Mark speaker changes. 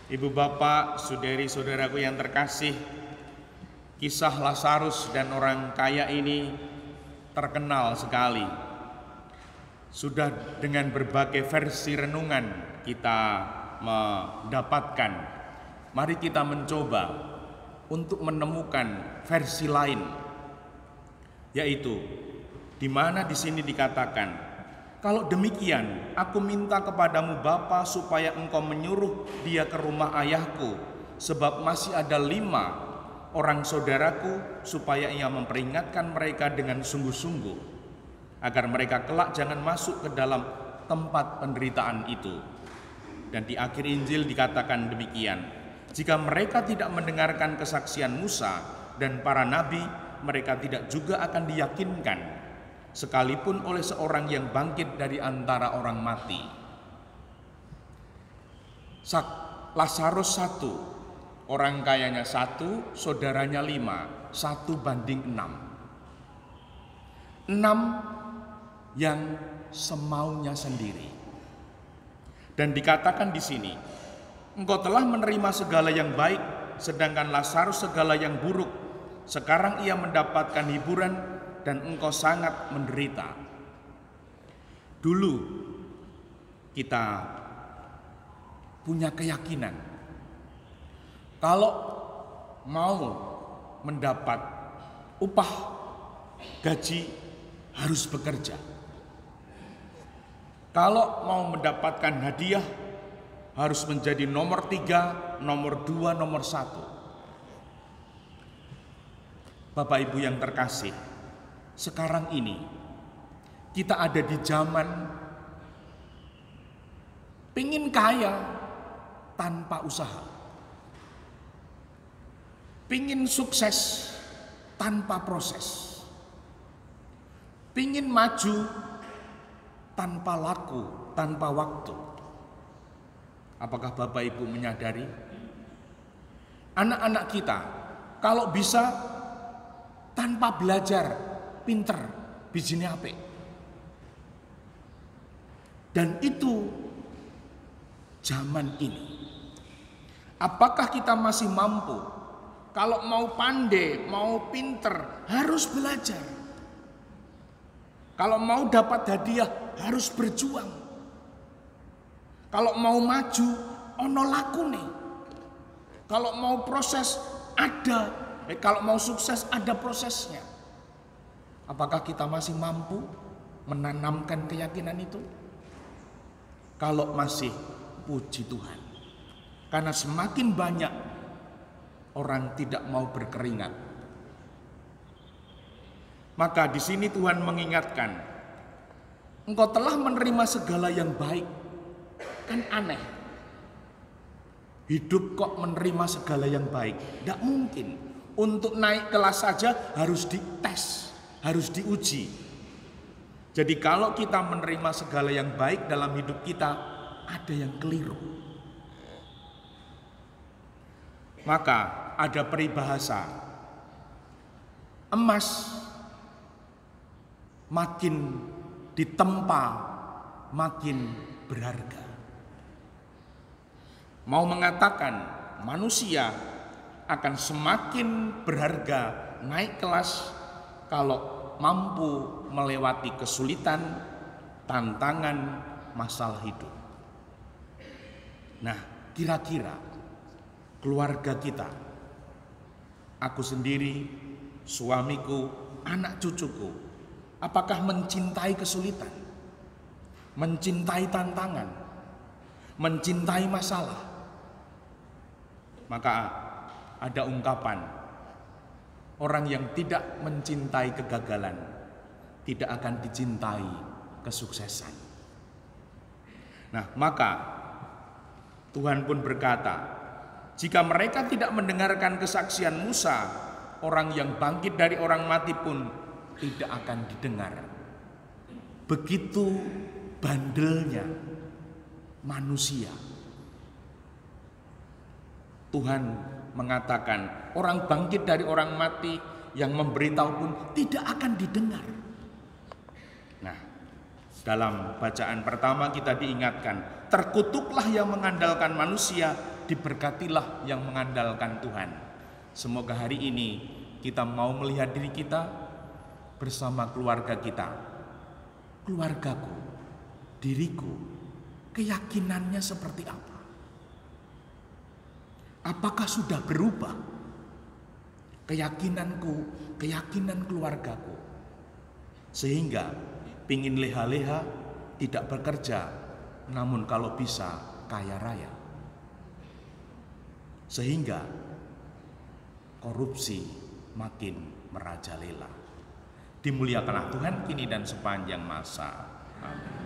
Speaker 1: Ibu bapak, saudari-saudaraku yang terkasih, kisah Lazarus dan orang kaya ini terkenal sekali. Sudah dengan berbagai versi renungan kita mendapatkan. Mari kita mencoba untuk menemukan versi lain, yaitu di mana di sini dikatakan, kalau demikian, aku minta kepadamu Bapa supaya engkau menyuruh dia ke rumah ayahku, sebab masih ada 5 orang saudaraku, supaya ia memperingatkan mereka dengan sungguh-sungguh, agar mereka kelak jangan masuk ke dalam tempat penderitaan itu. Dan di akhir Injil dikatakan demikian, jika mereka tidak mendengarkan kesaksian Musa dan para nabi, mereka tidak juga akan diyakinkan, sekalipun oleh seorang yang bangkit dari antara orang mati. Lazarus 1, orang kayanya 1, saudaranya 5, 1 banding 6. 6 yang semaunya sendiri. Dan dikatakan di sini, engkau telah menerima segala yang baik, sedangkan Lazarus segala yang buruk. Sekarang ia mendapatkan hiburan dan engkau sangat menderita. Dulu kita punya keyakinan, kalau mau mendapat upah, gaji, harus bekerja. Kalau mau mendapatkan hadiah, harus menjadi nomor 3, nomor 2, nomor 1. Bapak Ibu yang terkasih, sekarang ini kita ada di zaman pingin kaya tanpa usaha, pingin sukses tanpa proses, pingin maju tanpa laku, tanpa waktu. Apakah Bapak Ibu menyadari? Anak-anak kita kalau bisa tanpa belajar, pinter, bijinya apik. Dan itu zaman ini. Apakah kita masih mampu? Kalau mau pandai, mau pinter, harus belajar. Kalau mau dapat hadiah, harus berjuang. Kalau mau maju, ono lakune. Kalau mau proses, ada. Kalau mau sukses, ada prosesnya. Apakah kita masih mampu menanamkan keyakinan itu? Kalau masih, puji Tuhan. Karena semakin banyak orang tidak mau berkeringat. Maka di sini Tuhan mengingatkan, engkau telah menerima segala yang baik. Kan aneh. Hidup kok menerima segala yang baik? Tidak mungkin. Untuk naik kelas saja harus dites, harus diuji. Jadi kalau kita menerima segala yang baik dalam hidup kita, ada yang keliru. Maka ada peribahasa, emas makin ditempa makin berharga. Mau mengatakan manusia akan semakin berharga naik kelas kalau mampu melewati kesulitan, tantangan, masalah hidup. Nah, kira-kira keluarga kita, aku sendiri, suamiku, anak cucuku, apakah mencintai kesulitan, mencintai tantangan, mencintai masalah? Maka ada ungkapan, orang yang tidak mencintai kegagalan tidak akan dicintai kesuksesan. Nah, maka Tuhan pun berkata, jika mereka tidak mendengarkan kesaksian Musa, orang yang bangkit dari orang mati pun tidak akan didengar. Begitu bandelnya manusia. Tuhan mengatakan orang bangkit dari orang mati yang memberitahu pun tidak akan didengar. Nah, dalam bacaan pertama kita diingatkan, terkutuklah yang mengandalkan manusia diberkatilah yang mengandalkan Tuhan. Semoga hari ini kita mau melihat diri kita bersama keluarga kita. Keluargaku, diriku, keyakinannya seperti apa? Apakah sudah berubah? Keyakinanku, keyakinan keluargaku. Sehingga pingin leha-leha, tidak bekerja, namun kalau bisa kaya raya. Sehingga korupsi makin merajalela. Dimuliakanlah Tuhan kini dan sepanjang masa. Amin.